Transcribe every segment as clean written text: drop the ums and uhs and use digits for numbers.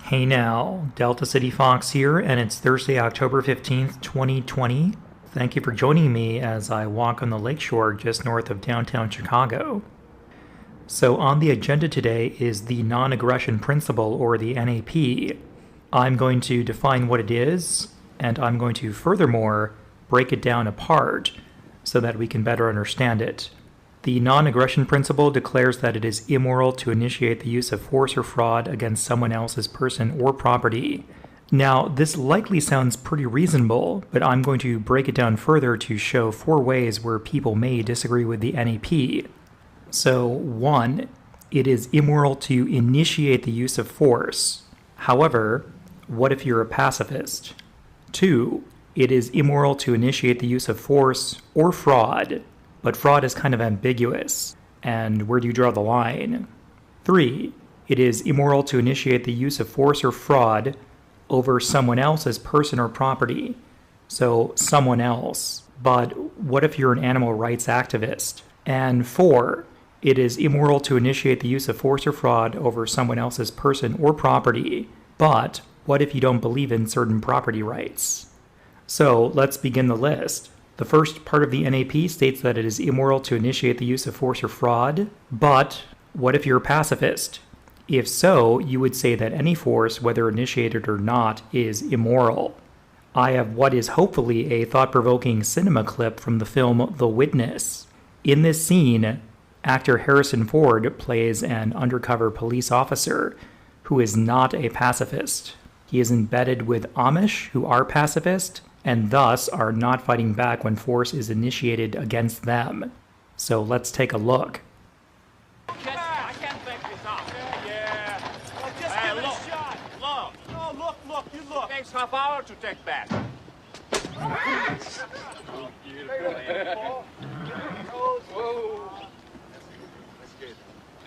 Hey now, Delta City Fox here, and it's Thursday, October 15th, 2020. Thank you for joining me as I walk on the lakeshore just north of downtown Chicago. So, on the agenda today is the non-aggression principle, or the NAP. I'm going to define what it is, and I'm going to furthermore break it down apart so that we can better understand it. The non-aggression principle declares that it is immoral to initiate the use of force or fraud against someone else's person or property. Now, this likely sounds pretty reasonable, but I'm going to break it down further to show 4 ways where people may disagree with the NAP. So, 1, it is immoral to initiate the use of force. However, what if you're a pacifist? 2, it is immoral to initiate the use of force or fraud. But fraud is kind of ambiguous, and where do you draw the line? 3, it is immoral to initiate the use of force or fraud over someone else's person or property. So, someone else. But what if you're an animal rights activist? And 4, it is immoral to initiate the use of force or fraud over someone else's person or property. But what if you don't believe in certain property rights? So, let's begin the list. The first part of the NAP states that it is immoral to initiate the use of force or fraud, but what if you're a pacifist? If so, you would say that any force, whether initiated or not, is immoral. I have what is hopefully a thought-provoking cinema clip from the film The Witness. In this scene, actor Harrison Ford plays an undercover police officer who is not a pacifist. He is embedded with Amish, who are pacifist, and thus are not fighting back when force is initiated against them. So let's take a look. I can't think this up. Yeah. Well, just give it a shot. Look. Oh, look, you look. It takes half hour to take back.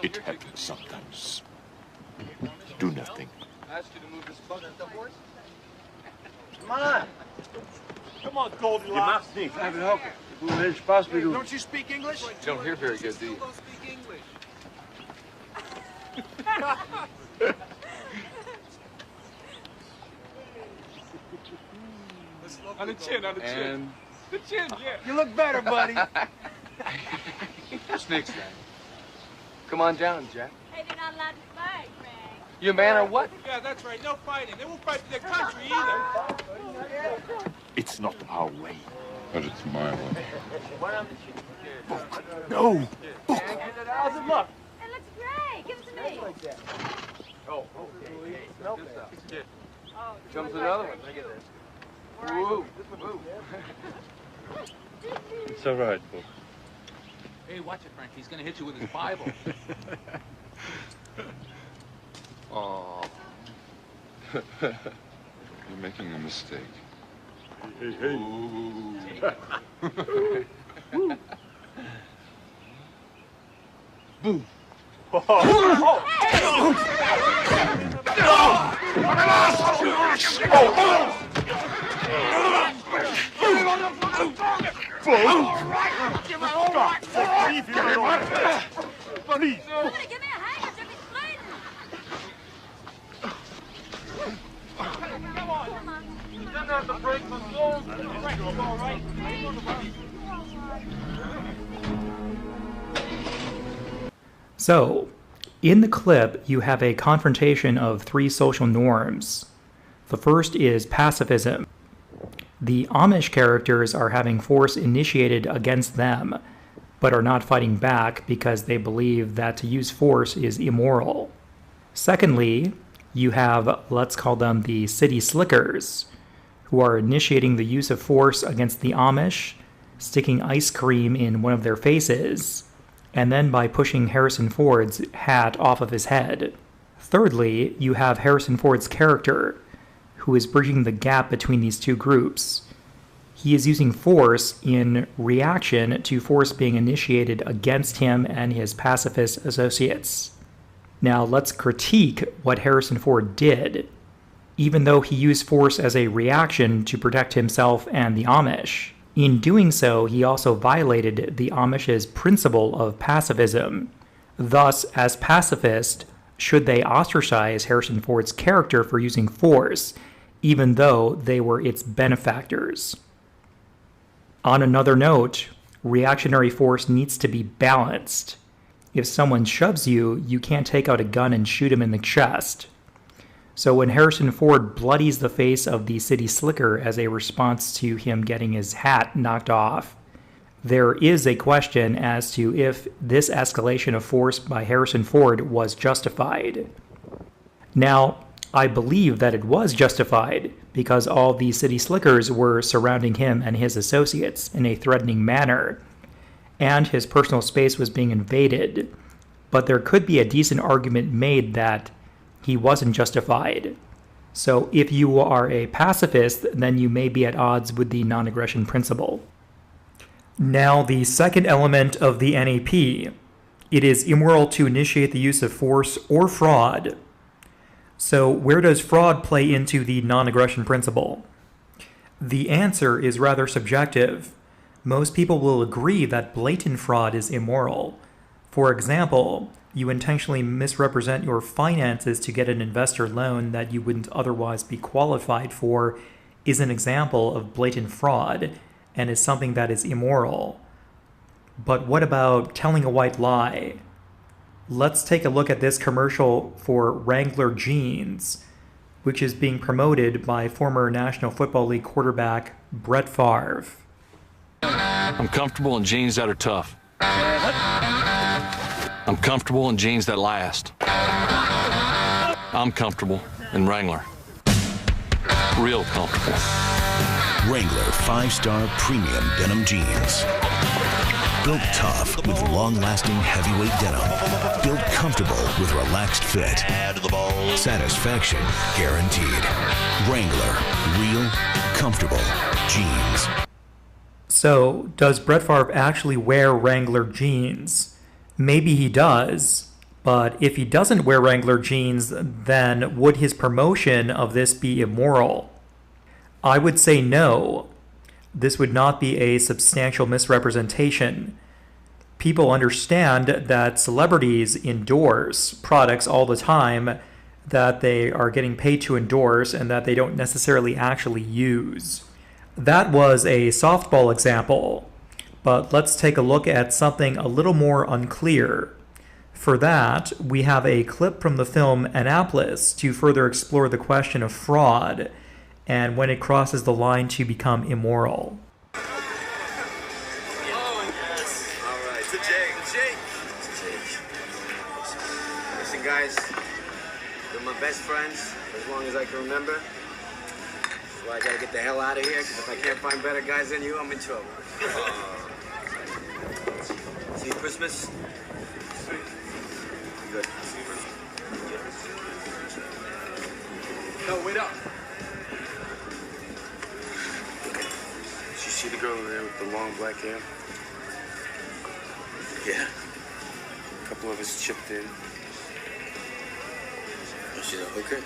It happens sometimes. Do nothing. Ask you to move this bug at the horse? Come on. Come on, Goldilocks. Don't you speak English? You don't hear very good, do you? Don't speak English. On the chin. And The chin, yeah. you look better, buddy. Snake's guy. Come on down, Jack. Hey, they're not allowed to fight, Frank. You a man or what? Yeah, that's right. No fighting. They won't fight for their country either. It's not our way. But it's my way. No! How's it look? It looks great. Give it to me. Oh, okay. Comes another one. Look at this. Woo. It's all right, Book. Hey, watch it, Frank. He's gonna hit you with his Bible. Aw. You're making a mistake. Hey. Boom. Please. Hey, give me a handkerchief. He's bleeding. Come on. You didn't have to break my bones. Frank, you all right? So, in the clip, you have a confrontation of 3 social norms. The first is pacifism. The Amish characters are having force initiated against them, but are not fighting back because they believe that to use force is immoral. Secondly, you have, let's call them the city slickers, who are initiating the use of force against the Amish, sticking ice cream in one of their faces, and then by pushing Harrison Ford's hat off of his head. Thirdly, you have Harrison Ford's character, who is bridging the gap between these 2 groups. He is using force in reaction to force being initiated against him and his pacifist associates. Now let's critique what Harrison Ford did. Even though he used force as a reaction to protect himself and the Amish, in doing so he also violated the Amish's principle of pacifism. Thus, as pacifist, should they ostracize Harrison Ford's character for using force, even though they were its benefactors? On another note, reactionary force needs to be balanced. If someone shoves you, you can't take out a gun and shoot him in the chest. So when Harrison Ford bloodies the face of the city slicker as a response to him getting his hat knocked off, there is a question as to if this escalation of force by Harrison Ford was justified. Now, I believe that it was justified because all the city slickers were surrounding him and his associates in a threatening manner, and his personal space was being invaded. But there could be a decent argument made that he wasn't justified. So if you are a pacifist, then you may be at odds with the non-aggression principle. Now, the second element of the NAP. It is immoral to initiate the use of force or fraud. So where does fraud play into the non-aggression principle? The answer is rather subjective. Most people will agree that blatant fraud is immoral. For example, you intentionally misrepresent your finances to get an investor loan that you wouldn't otherwise be qualified for is an example of blatant fraud and is something that is immoral. But what about telling a white lie? Let's take a look at this commercial for Wrangler jeans, which is being promoted by former National Football League quarterback Brett Favre. I'm comfortable in jeans that are tough. I'm comfortable in jeans that last. I'm comfortable in Wrangler. Real comfortable. Wrangler 5-star premium denim jeans. Built tough with long-lasting heavyweight denim. Built comfortable with relaxed fit. Satisfaction guaranteed. Wrangler, real, comfortable jeans. So, does Brett Favre actually wear Wrangler jeans? Maybe he does, but if he doesn't wear Wrangler jeans, then would his promotion of this be immoral? I would say no. This would not be a substantial misrepresentation. People understand that celebrities endorse products all the time that they are getting paid to endorse and that they don't necessarily actually use. That was a softball example, but let's take a look at something a little more unclear. For that, we have a clip from the film Annapolis to further explore the question of fraud and when it crosses the line to become immoral. Listen, guys, you're my best friends as long as I can remember. That's why I gotta get the hell out of here, because if I can't find better guys than you, I'm in trouble. See you Christmas? Good. No, wait up. Did you see the girl over there with the long black hair? Yeah. A couple of us chipped in. Oh, she's a hooker?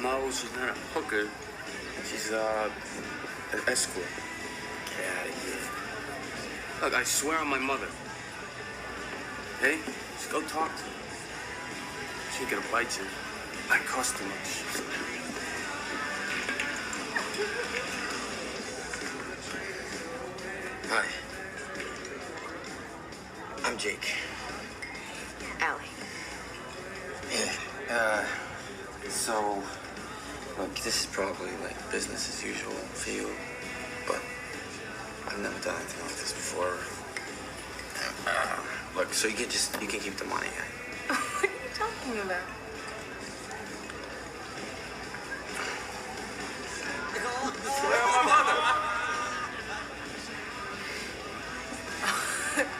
No, she's not a hooker. She's an escort. Get out of here. Look, I swear on my mother. Hey, just go talk to her. She ain't gonna bite you. Might cost too much. Hi. I'm Jake. Allie. Yeah, so, look, this is probably like business as usual for you, but I've never done anything like this before. Look, so you can keep the money. What are you talking about?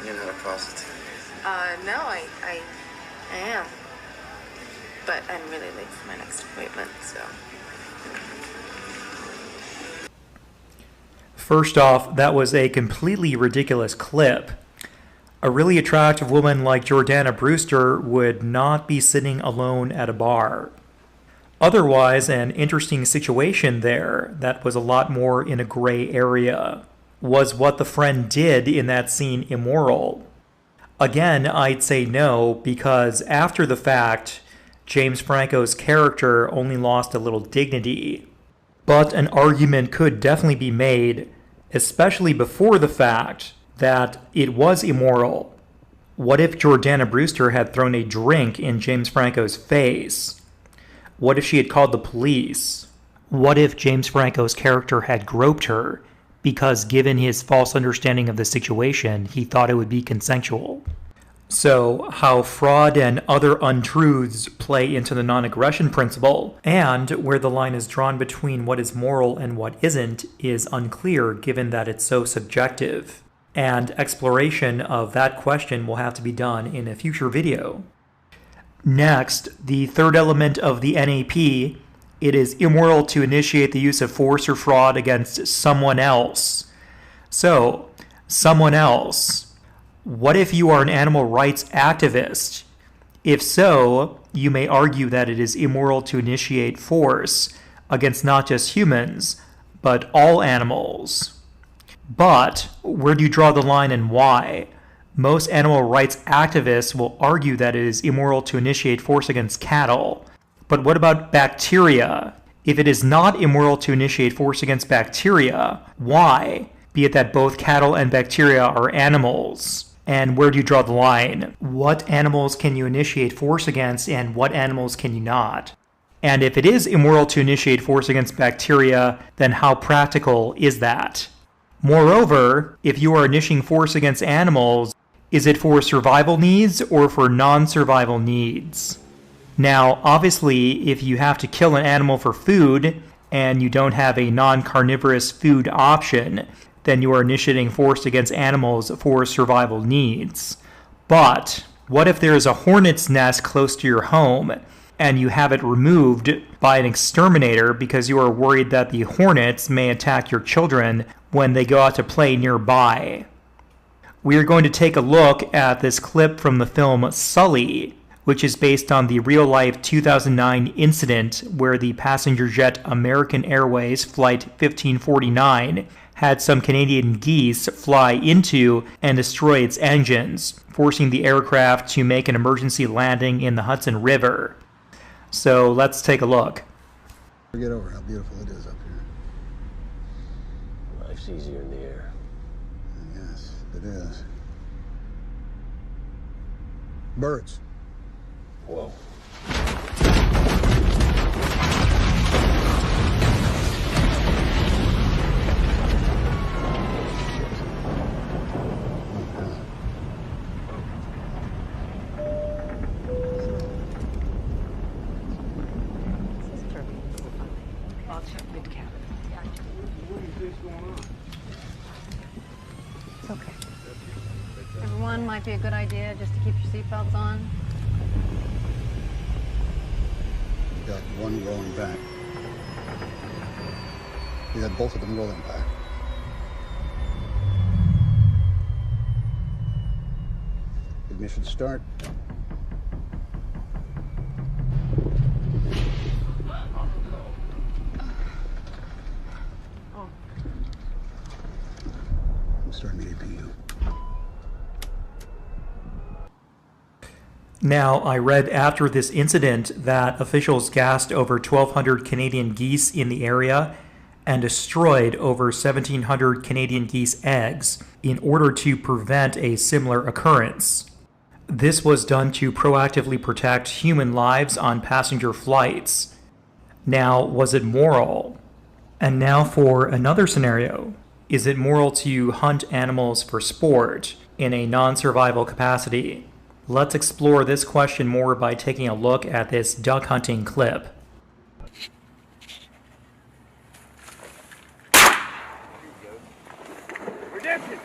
You're not a prostitute. No, I am. But I'm really late for my next appointment, so. First off, that was a completely ridiculous clip. A really attractive woman like Jordana Brewster would not be sitting alone at a bar. Otherwise, an interesting situation there that was a lot more in a gray area. Was what the friend did in that scene immoral? Again, I'd say no, because after the fact, James Franco's character only lost a little dignity. But an argument could definitely be made, especially before the fact, that it was immoral. What if Jordana Brewster had thrown a drink in James Franco's face? What if she had called the police? What if James Franco's character had groped her because, given his false understanding of the situation, he thought it would be consensual? So, how fraud and other untruths play into the non-aggression principle, and where the line is drawn between what is moral and what isn't, is unclear given that it's so subjective. And exploration of that question will have to be done in a future video. Next, the third element of the NAP, it is immoral to initiate the use of force or fraud against someone else. So, someone else. What if you are an animal rights activist? If so, you may argue that it is immoral to initiate force against not just humans, but all animals. But where do you draw the line and why? Most animal rights activists will argue that it is immoral to initiate force against cattle. But what about bacteria? If it is not immoral to initiate force against bacteria, why? Be it that both cattle and bacteria are animals. And where do you draw the line? What animals can you initiate force against and what animals can you not? And if it is immoral to initiate force against bacteria, then how practical is that? Moreover, if you are initiating force against animals, is it for survival needs or for non-survival needs? Now, obviously, if you have to kill an animal for food and you don't have a non-carnivorous food option, then you are initiating force against animals for survival needs. But what if there is a hornet's nest close to your home and you have it removed by an exterminator because you are worried that the hornets may attack your children when they go out to play nearby? We are going to take a look at this clip from the film Sully, which is based on the real-life 2009 incident where the passenger jet American Airways Flight 1549 had some Canadian geese fly into and destroy its engines, forcing the aircraft to make an emergency landing in the Hudson River. So let's take a look. Forget over how beautiful it is up here. Life's easier in the air. Yes, it is. Birds. Whoa. It's okay. Everyone, might be a good idea just to keep your seatbelts on. Got one rolling back. You got both of them rolling back. Ignition start. I'm starting the APU. Now, I read after this incident that officials gassed over 1,200 Canadian geese in the area and destroyed over 1,700 Canadian geese eggs in order to prevent a similar occurrence. This was done to proactively protect human lives on passenger flights. Now, was it moral? And now for another scenario. Is it moral to hunt animals for sport in a non-survival capacity? Let's explore this question more by taking a look at this duck hunting clip. Redemption!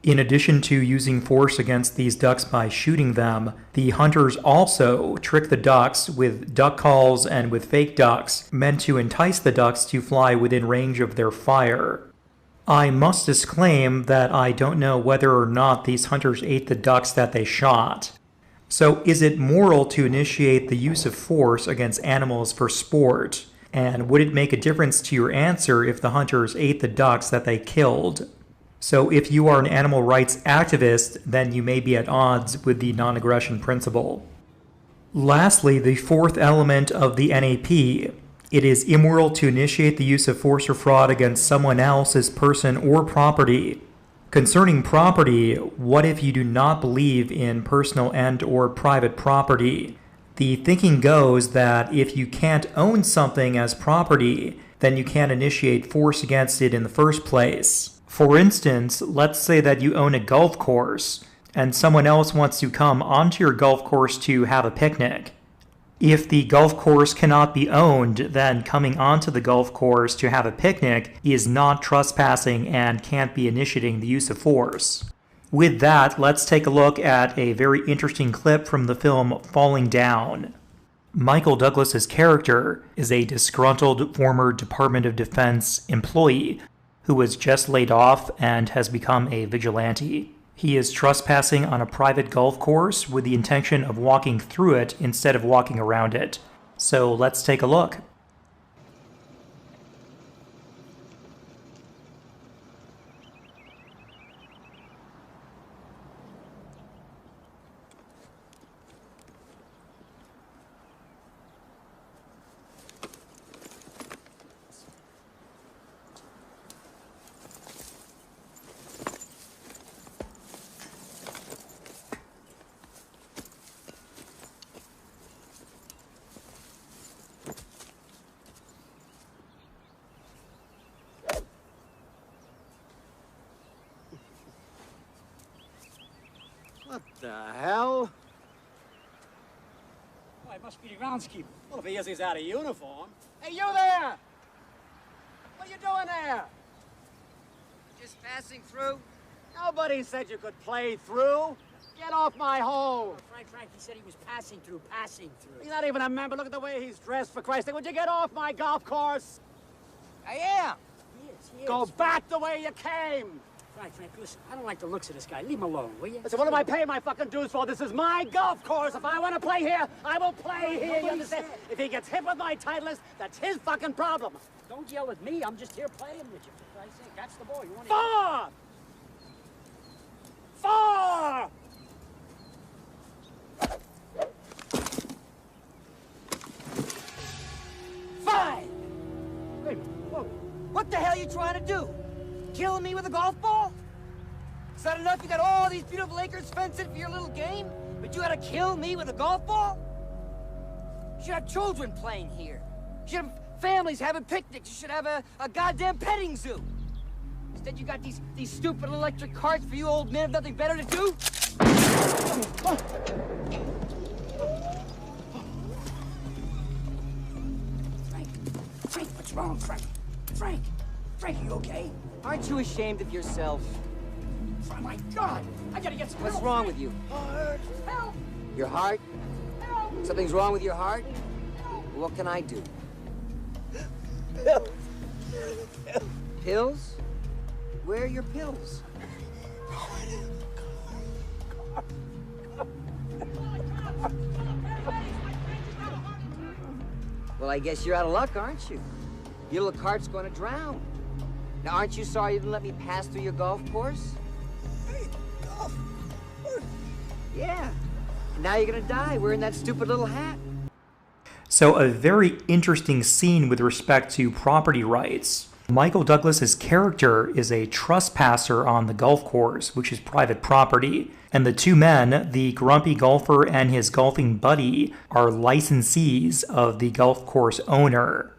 In addition to using force against these ducks by shooting them, the hunters also trick the ducks with duck calls and with fake ducks, meant to entice the ducks to fly within range of their fire. I must disclaim that I don't know whether or not these hunters ate the ducks that they shot. So is it moral to initiate the use of force against animals for sport? And would it make a difference to your answer if the hunters ate the ducks that they killed? So if you are an animal rights activist, then you may be at odds with the non-aggression principle. Lastly, the fourth element of the NAP. It is immoral to initiate the use of force or fraud against someone else's person or property. Concerning property, what if you do not believe in personal and or private property? The thinking goes that if you can't own something as property, then you can't initiate force against it in the first place. For instance, let's say that you own a golf course, and someone else wants to come onto your golf course to have a picnic. If the golf course cannot be owned, then coming onto the golf course to have a picnic is not trespassing and can't be initiating the use of force. With that, let's take a look at a very interesting clip from the film Falling Down. Michael Douglas's character is a disgruntled former Department of Defense employee who was just laid off and has become a vigilante. He is trespassing on a private golf course with the intention of walking through it instead of walking around it. So let's take a look. What the hell? Oh, it must be the groundskeeper. Well, if he is, he's out of uniform. Hey, you there! What are you doing there? Just passing through? Nobody said you could play through. Get off my hole. Frank, he said he was passing through. He's not even a member. Look at the way he's dressed, for Christ's sake. Would you get off my golf course? I am. He is. Go back the way you came. Frank, listen, I don't like the looks of this guy. Leave him alone, will you? Listen, what am I paying my fucking dues for? This is my golf course. If I want to play here, I will play here. You understand? If he gets hit with my Titleist, that's his fucking problem. Don't yell at me. I'm just here playing with you. For Christ's sake, that's the ball. You want to... 4! 5! Wait, whoa. What the hell are you trying to do? Killing me with a golf ball? Is that enough? You got all these beautiful acres fenced in for your little game, but you gotta kill me with a golf ball? You should have children playing here. You should have families having picnics. You should have a goddamn petting zoo. Instead, you got these stupid electric carts for you old men with nothing better to do? Frank, what's wrong, Frank? Frank, are you okay? Aren't you ashamed of yourself? Oh, my God! I gotta get some What's help. wrong with you? Help! Your heart? Help! Something's wrong with your heart? What can I do? Pills? Where are your pills? Well, I guess you're out of luck, aren't you? Your little cart's going to drown. Now, aren't you sorry you didn't let me pass through your golf course? Yeah. And now you're going to die wearing that stupid little hat. So a very interesting scene with respect to property rights. Michael Douglas's character is a trespasser on the golf course, which is private property, and the two men, the grumpy golfer and his golfing buddy, are licensees of the golf course owner.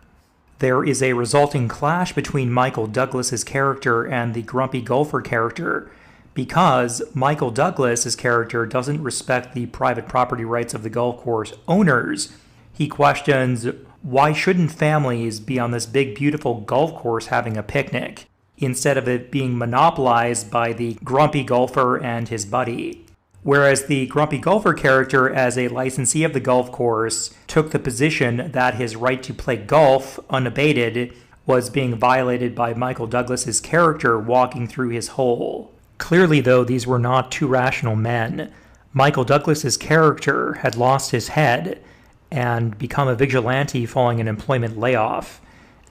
There is a resulting clash between Michael Douglas's character and the grumpy golfer character, because Michael Douglas's character doesn't respect the private property rights of the golf course owners. He questions, why shouldn't families be on this big, beautiful golf course having a picnic? instead of it being monopolized by the grumpy golfer and his buddy. Whereas the grumpy golfer character, as a licensee of the golf course, took the position that his right to play golf unabated was being violated by Michael Douglas's character walking through his hole. Clearly, though, these were not two rational men. Michael Douglas's character had lost his head and become a vigilante following an employment layoff,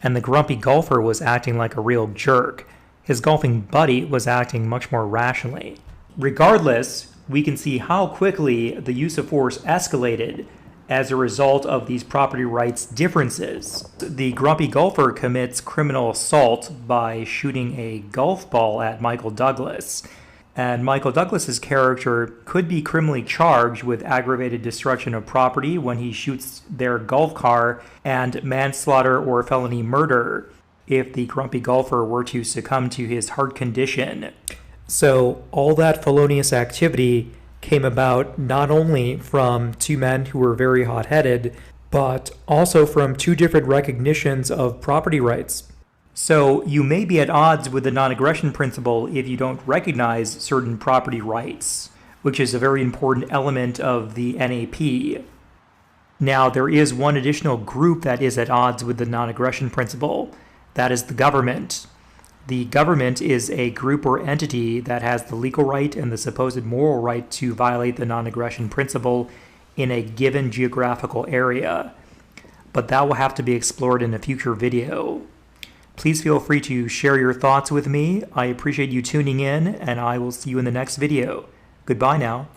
and the grumpy golfer was acting like a real jerk. His golfing buddy was acting much more rationally. Regardless, we can see how quickly the use of force escalated as a result of these property rights differences. The grumpy golfer commits criminal assault by shooting a golf ball at Michael Douglas, and Michael Douglas's character could be criminally charged with aggravated destruction of property when he shoots their golf car, and manslaughter or felony murder if the grumpy golfer were to succumb to his heart condition. So all that felonious activity came about not only from two men who were very hot-headed, but also from two different recognitions of property rights. So you may be at odds with the non-aggression principle if you don't recognize certain property rights, which is a very important element of the NAP. Now, there is one additional group that is at odds with the non-aggression principle. That is the government. The government is a group or entity that has the legal right and the supposed moral right to violate the non-aggression principle in a given geographical area. But that will have to be explored in a future video. Please feel free to share your thoughts with me. I appreciate you tuning in, and I will see you in the next video. Goodbye now.